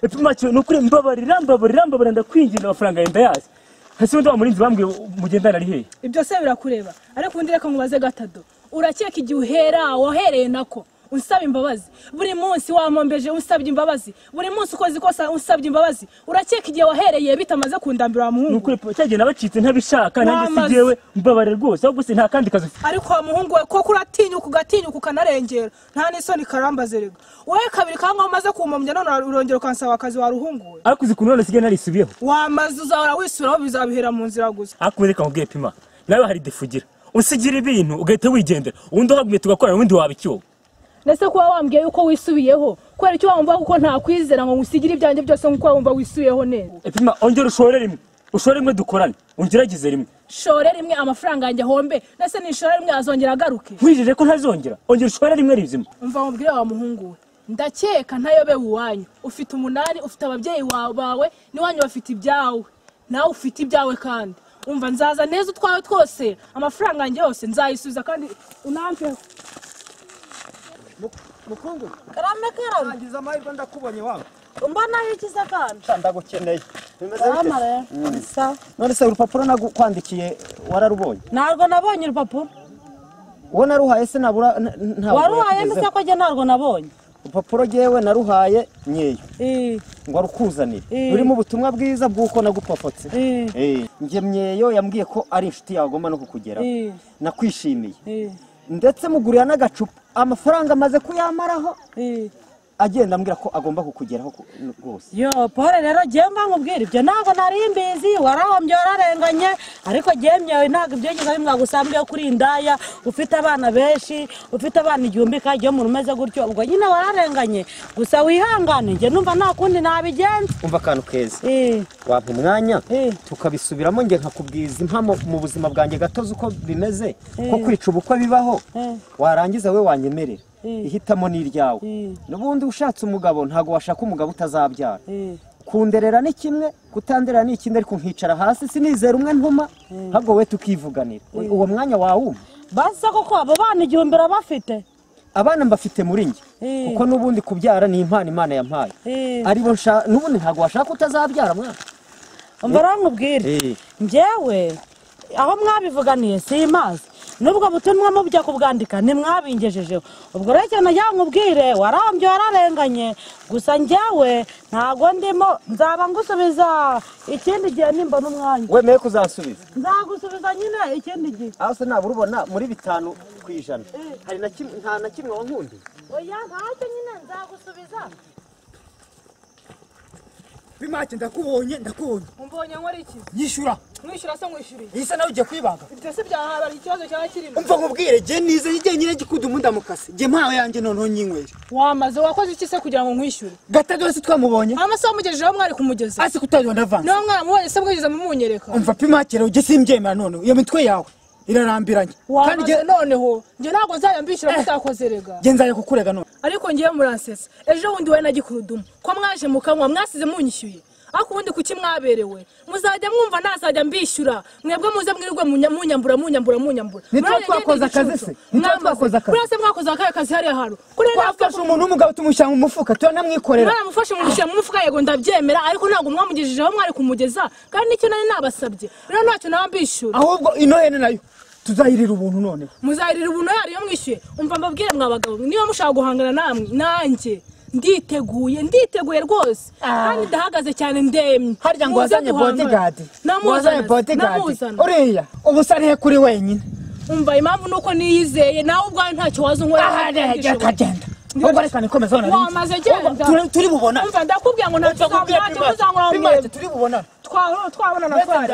Epimake nukuri mbabarira ndakwinginga amafaranga yenda yazi. Hasi ndo amurinzi bambwiye mugendana ari hehe. Ibyo se birakureba. Ariko undi reka nkubaze gatado. Urakeka igihe uhera wahereye nako. Unsaba imbabazi buri munsi wamombeje unsabye imbabazi buri munsi ukoze ikosa unsabye imbabazi urakeka igihe wahereye bitamaze kundambira wa muhungu nukuri cyagiye nabacitse ntabishaka nanjye sigiyewe mbabare rwose ahubwo se nta kandi kazi ariko wa muhungu we ko kuratinyuka ugatinyuka ukanarengera nta nisoni karambaze rega wowe kabiri kanga umaze kumomya none urongera ukansaba akazi waruhunguwe ariko uzi kunone sigiye narisubiyeho wamaze uzahora wisuraho bizabihera mu nzira gusa akumureka nkubwiye pima nawe hari defugira usigira ibintu ugahita wigendera ubundi uhagumye tugakora ubundi wabicyo Nese kuba wambwiye yuko wisubiyeho kwera icyo wumva kuko nta kwizera ngo ngusigire ibyanjye byose nkuko wumva wisubiyeho neza epima ongera ushore rimwe dukorane ongeragize rimwe shore rimwe amafaranga yanjye hombe nese ni shore rimwe azongera agaruke nkwijije ko ntazongera ongera ushore rimwe rizima umva mubwire wa muhungu we ndakeka ntayobe uwanyu ufite umunani ufite ababyeyi bawe niwanyu bafite ibyawe nawe ufite ibyawe kandi umva nzaza neza utwawe twose amafaranga yanjye yose nzayisubiza kandi unampe Mukungu Karame nagize amahirwe ndakubonye wawe mbana yikiza kandi ndagukeneye bimeze bite sa none se urupapuro nagukwandikiye wararubonye ntabwo nabonye urupapuro uwo naruhaye se nabura ntabwo waruhaye ndetse ko je ntabwo nabonye urupapuro jewe naruhaye nyeyo ngo arukuzanire rurimo ubutumwa bwiza bw'uko nagupapotse nge myeyo yambwiye ko ari inshuti yawe agomba no kukugeraho nakwishimiye ndetse mugurira n'agacupa amafaranga amaze kuyamaraho agenda ambwira ko agomba kukugeraho rwose yo pore rero gemba nkubwira ibyo ntabwo nari imbizi warahombye wararenganye ariko gemye ntabwo ibyo ngize mwagusambye kuri indaya ufite abana benshi ufite abana igihumbi kagiye mu rumeze gutyo ubwo nyine wararenganye gusa wihangane nge numva nta kundi nabigenza umva akantu keza wampa umwanya tukabisubiramo nge nkakubwiza impamo mu buzima bwanjye gatozi uko bimeze ko kwica ubukwe bibaho warangiza we wanyemerera ihitamo n'iryawe n'ubundi ushatse umugabo ntago washaka umugabo utazabyara kunderera ni kimwe kutanderera ni ikindi ariko nkicara hasi sinizera umwe ntuma ahubwo we tukivuganira uwo mwanya wawuma basa koko abo bana igihumbi bafite abana mbafite muri nge kuko n'ubundi kubyara ni impano Imana yampaye aribo n'ubundi ntago washaka utazabyara mwana mbara nkubwire njyewe aho mwabivuganiye simazi nubwo butumwa mu bya kubwandika nimwabingejejeho ubwo rero cyane yankubwire warambye wararenganye gusa njyawe ntago ndimo nzaba ngusubiza ikindi gihe nimba n'umwanya wemeye kuzasubiza nzagusubiza nyine ikindi gihe aho se nabura ubona muri 5 ku ijana hari nta na kimwe wankundi oya ntacyo nyine nzagusubiza Pimake ndakubonye umbonye nkora iki yishura mwishyura se mwishyuriye yise nawe ugiye kwibaga ibyo se byahaba ari ikibazo cyaba kirimo umva nkubwire je nize yige nyine gikudu mundamukase je mpawe yanjye noneho nyinywera wamaze wakoze iki se kugira ngo nkwishyure gatado se twamubonye amasaha mugejejeho mwari kumugeza asi kutayibona avance niba mwaramubonye se bwigize mumunyereka umva Pimake rero je simbyemera noneho iyo mitwe yawe irarambiranye kandi je noneho nje ntago nzayambishira mutakoze rega je nzaye kukurega none ariko ngiye muransesa ejo wundi we nagikuruduma ko mwaje mukanywa mwasize munyishyuye ako ubundi kuki mwaberewe muzajya mwumva ntazajya mbishyura mwebwe muze mwirirwe munyambura nitwa twakoza akazi se nitwa twakoza akazi kurase mwakoza akazi hariya haro twafashe umuntu w'umugabo tumushyira mu mufuka turanamwikorera mufashe umushyira mu mufuka yego ndabyemera ariko ntabwo mwamugejejeho mwari kumugeza kandi nicyo nari nabasabye rero ntacyo nabambishyura ahubwo ino hene nayo tuzayirira ubuntu none muzayirira ubuntu yari yo mwishyuye umva mbabwire mwabagabo niba mushaka guhangana namwe nanjye nditeguye rwose kandi ndahagaze cyane ndemye harya ngo wazanye bodyguard uriya ubu sarihe kuri wenyine umva impamvu nuko niyizeye nawe ubwawe ntacyo wazi nkora kagenda ubwo reka nikomeza hano wamaze genda turi bubona umva ndakubwira ngo ntacyo muzangura Pimake turi bubona twabona na twari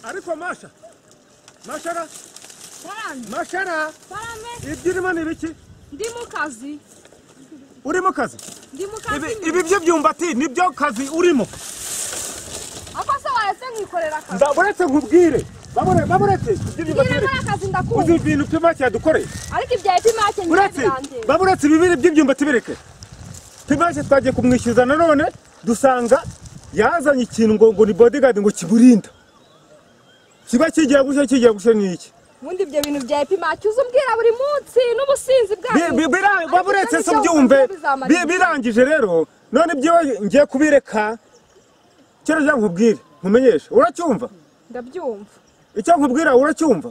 ariko mashara ibyirimo ni biki ndi mu kazi uri mu kazi ibi byo byumbati nibyo kazi urimo akose wahise nkikorera akazi ndaburetse nkubwire baburetse uzi ibintu Pimake yadukoreye ariko ibya Pimake nyine baburetse bibiri by'ibyumbati bireke Pimake twagiye kumwishyuza nanone dusanga yazanye ikintu ngo ni bodyguard ngo kiburinda kiba kigiye gushya ni iki ubundi ibyo bintu bya epimaki uzumbwira buri munsi n'ubusinzi bwawe baburetse se ubyumve birangije rero none ibyo ngiye kubireka kera jya nkubwire nkumenyeshe uracyumva ndabyumva icyo nkubwira uracyumva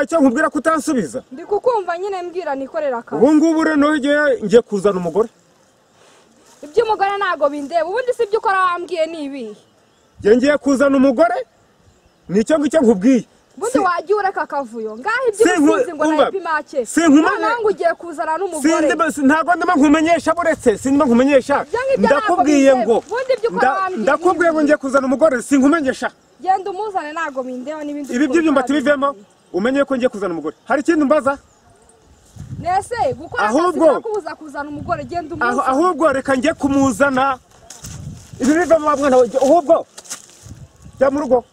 icyo nkubwira kutansubiza ndi kukumva nyine mbwira nikorera akazi ubu ngubu rero ngiye kuzana umugore iby'umugore ntago bindeba ubundi si ibyo ukora wambwiye ni ibihe ngiye kuzana umugore nicyo ngicyo nkubwiye ubundi wajya ureka akavuyo ngaho iby'ubusinzi ngo na epimake noneho ngo ugiye kuzana n'umugore ntabwo ndimo nkumenyesha buretse sindimo nkumenyesha ndakubwiye ngo ngiye kuzana umugore sinkumenyesha genda umuzane ntago bindeba n'ibindi ibi by'ibyumba tubivemo umenye ko ngiye kuzana umugore hari ikindi mbaza nese gukora akazi kubuza kuzana umugore genda umuzane ahubwo reka ngiye kumuzana ibi bivamo wa mwana ahubwo jya mu rugo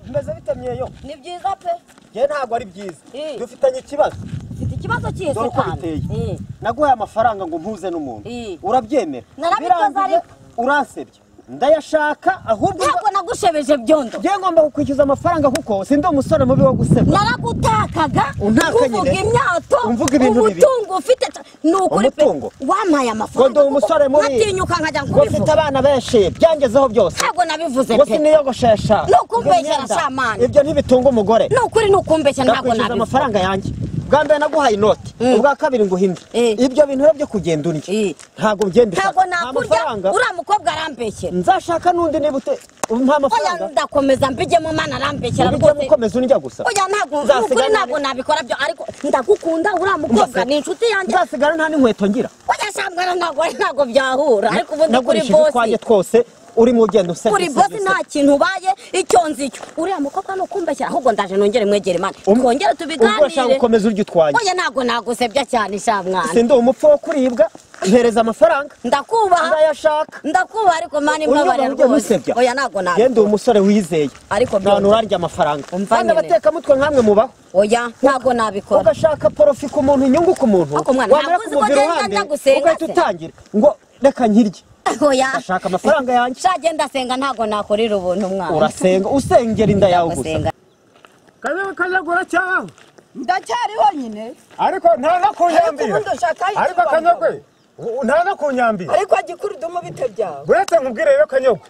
mbese bitemyeyo ni byiza pe njye ntabwo ari byiza dufitanye ikibazo ufite ikibazo cyese kandi naguhaye amafaranga ngo mpuze n'umuntu urabyemera narabikoze ariko uransebye ndayashaka ahubwo ntabwo nagushebeje byondo njye ngomba kukwishyuza amafaranga kuko sindi umusore mubi wo gusebya naragutakaga uvuga imyato umvuga ibintu bibi umutungo ufite ni ukuri pe wampaye amafaranga ngo ndi umusore mubi nkatinyuka nkajya ngo ufite abana benshi byangezeho byose ntabwo nabivuze pe ngo siniyogoshesha nukumbeshyera shamani ibyo ntibitunga umugore ni ukuri nukumbeshya ntabwo nabivuze amafaranga yanjye bwa mbere naguhaye inoti ubwa kabiri ngo uhinde ibyo bintu rero byo kugenda urya ntabwo ugenda ntabwo nakurya uriya mukobwa arambeshyera nzashaka n'undi niba umpa amafaranga oya ndakomeza mbijyemo mana arambeshyera rwose ukomeza undya gusa oya ntabwo nabikora byo ariko ndagukunda uriya mukobwa ni inshuti yanjye nzasigara nta n'inkweto ngira oya shambwara ntabwo byahura ariko ubundi kuri bosi twose uri mu gendo usebye kuri bosi nta kintu ubaye icyo nzicyo uriya mukobwa no kumbeshyira ahubwo ndaje nongere mwegere mana twongere tubiganire ubwo shaka ukomeza urya utwaye oya ntabwo nagusebya cyane shamwana sindi umupfu wo kuribwa mpereza amafaranga ndakubaha ndayashaka ndakubaha ariko mani mbabare rwose oya ntabwo nabwo genda umusore wizeye ariko none urarya amafaranga kandi abateka mutwe nkamwe mubaho oya ntabwo nabikora ugashaka porofi ku muntu inyungu ku muntu wamara kumubwira uruhande ugahita utangira ngo reka nkirye oya ashaka amafaranga yanjye shagenda senga ntabwo nakorera ubuntu mwana urasenga usengera inda yawe gusa kanyagura cyaho ndacyariho nyine ariko nta no kunyambira ariko kanyagwe nta no kunyambira ariko agikurudumu bite byawe buretse nkubwire rero kanyagwe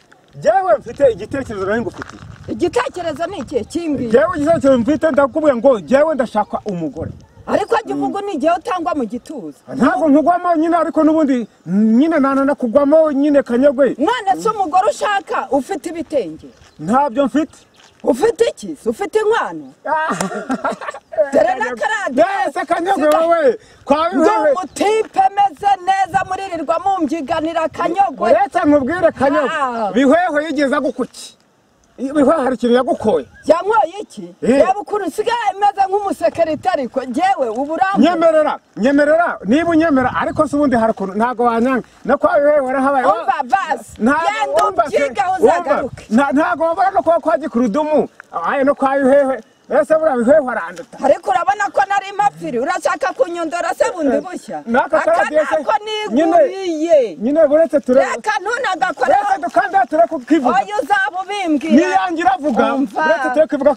jyewe mfite igitekerezo nari ngufitiye igitekerezo ni ikihe kimbwiye jyewe igitekerezo mfite ndakubwiye ngo jyewe ndashaka umugore ariko ajya uvuga ni igihe utangwa mu gituza ntabwo nkugwamo nyine ariko n'ubundi nyine nanakugwamo nyine kanyagwe none se umugore ushaka ufite ibitenge ntabyo mfite ufite iki ufite inkwano dore n'akaradiyo mbese kanyagwe wowe ndi umutipe meze neza muririrwa mumvyiganira kanyogwe uretse nkubwire kanyagwe bihweho yigeze agukuki bihweho hari ikintu yagukoye yankoye iki reba ukuntu usigaye meze nk'umusekerite ariko jyewe ubu urambuye nyemerera niba unyemera ariko se ubundi hari ukuntu ntabwo wanyanga no kwa bihweho warahabaye umva basi genda ubyigaho uzagaruke ntabwo wabona no kuba kwa gikurudumu aye no kwa bihweho ese buriya bihweho aranduta ariko urabona ko nari mapfiri urashaka kunyondora se bundi bushya aka nako niguriye nyine buretse turebe reka ntunagakoreho reka dukanda tureke kukivuga oya uzaba ubimbwira niyangira avuga buretse tureke kuvuga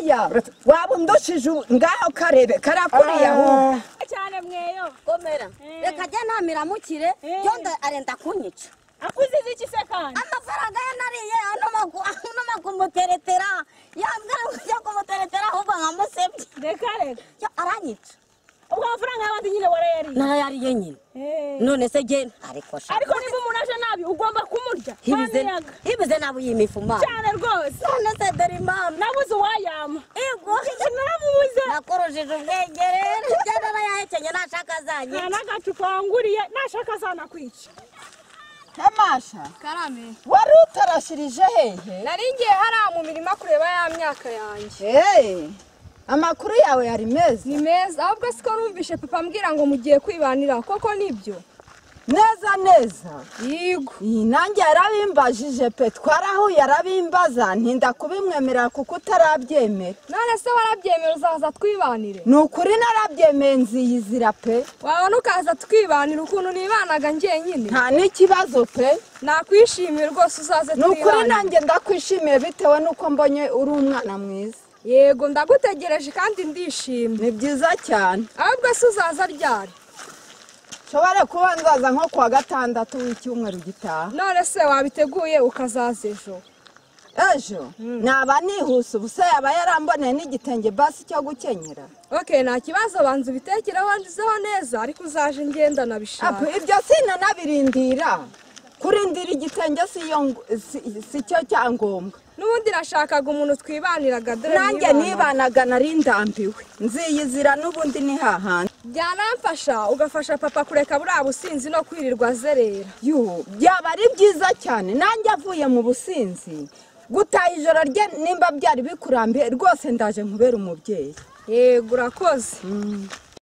oya waba undushije ngaho karebe karakuriye ahubwo cyane mweyo komera reka jya namiramukire byondo arenda kunyica akuzize iki se kandi amafaranga ye nariye ano makumuteretera yambwira ngo ujya kumuteretera ahubwo nkamusebye reka aranyica ubwo amafaranga y'abandi nyine warayariye narayariye nyine none se jye ariko niba umuntu aje nabi ugomba kumurya hibize nabi uyimifu mama cyane rwose none se dore impamvu nabuze uwayama ego naramubuze nakorojije ubwenge rero ibyo narayahekenye nashaka azanye nta n'agacupa wanguriye nashaka azanakwica Tamasha karame wari utarashirije hehe nari ngiye hariya mu mirima kureba ya myaka yanjye amakuru yawe yari meza ni meza ahubwo siko numvishe papa ambwira ngo mugiye kwibanira koko nibyo neza neza yego iyi nanjye yarabimbajije pe twarahuye yarabimbaza ntinda kubimwemerera kuko utarabyemera none se warabyemera uzaza twibanire ni ukuri narabyemeye nziyizira pe wabona ukaza twibanira ukuntu nibanaga njyenyine nta n'ikibazo pe nakwishimiye rwose uzaze ni ukuri nanjye ndakwishimiye bitewe n'uko mbonye uri umwana mwiza yego ndagutegereje kandi ndishimye ni byiza cyane ahubwo se uzaza ryari nshobora kuba nzaza nko kuwa gatandatu w'icyumweru gitaha none se wabiteguye ukazaza ejo naba nihuse ubusa yaba yaramboneye n'igitenge basi cyo gukenyera nta kibazo banza ubitekereho wandizeho neza ariko uzaje ngenda nabishaka ibyo sinanabirindira kurindira igitenge si cyo cyangombwa n'ubundi nashakaga umuntu twibaniraga dore nanjye nibanaga nari ndambiwe nziyizira n'ubundi ni hahandi byanamfasha ugafasha papa kureka buriya businzi no kwirirwa azerera byaba ari byiza cyane nanjye avuye mu businzi gutaha ijoro rye nimba byari bikurambiye rwose ndaje nkubera umubyeyi yego urakoze